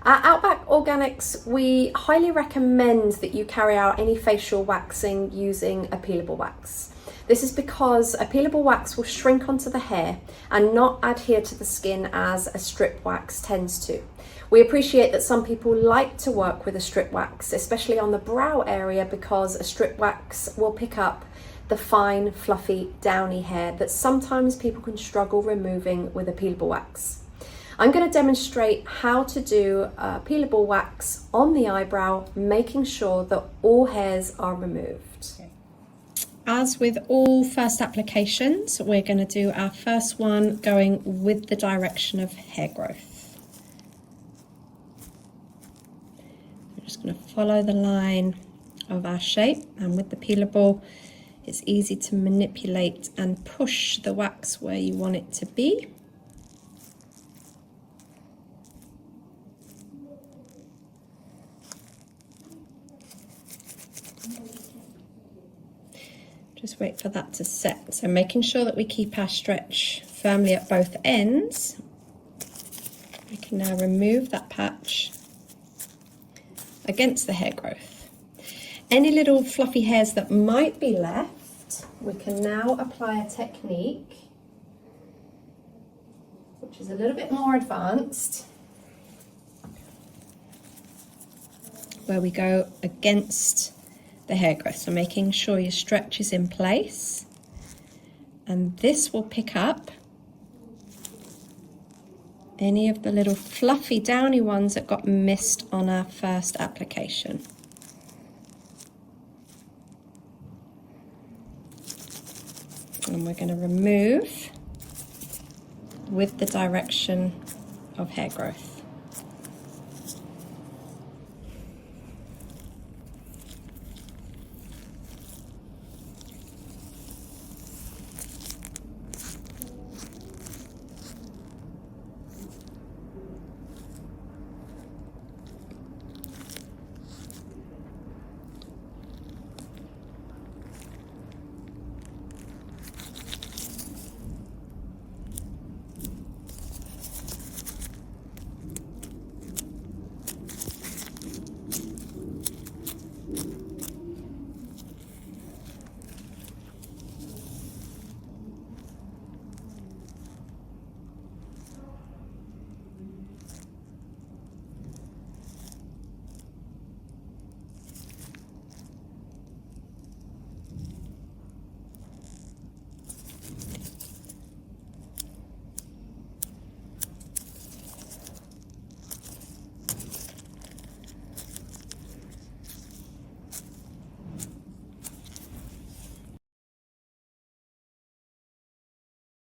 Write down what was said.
At Outback Organics, we highly recommend that you carry out any facial waxing using a peelable wax. This is because a peelable wax will shrink onto the hair and not adhere to the skin as a strip wax tends to. We appreciate that some people like to work with a strip wax, especially on the brow area, because a strip wax will pick up the fine, fluffy, downy hair that sometimes people can struggle removing with a peelable wax. I'm going to demonstrate how to do a peelable wax on the eyebrow, making sure that all hairs are removed. As with all first applications, we're going to do our first one going with the direction of hair growth. We're just going to follow the line of our shape, and with the peelable, it's easy to manipulate and push the wax where you want it to be. Just wait for that to set. So making sure that we keep our stretch firmly at both ends. We can now remove that patch against the hair growth. Any little fluffy hairs that might be left, we can now apply a technique which is a little bit more advanced, where we go against the hair growth. So making sure your stretch is in place, and this will pick up any of the little fluffy downy ones that got missed on our first application. And we're going to remove with the direction of hair growth.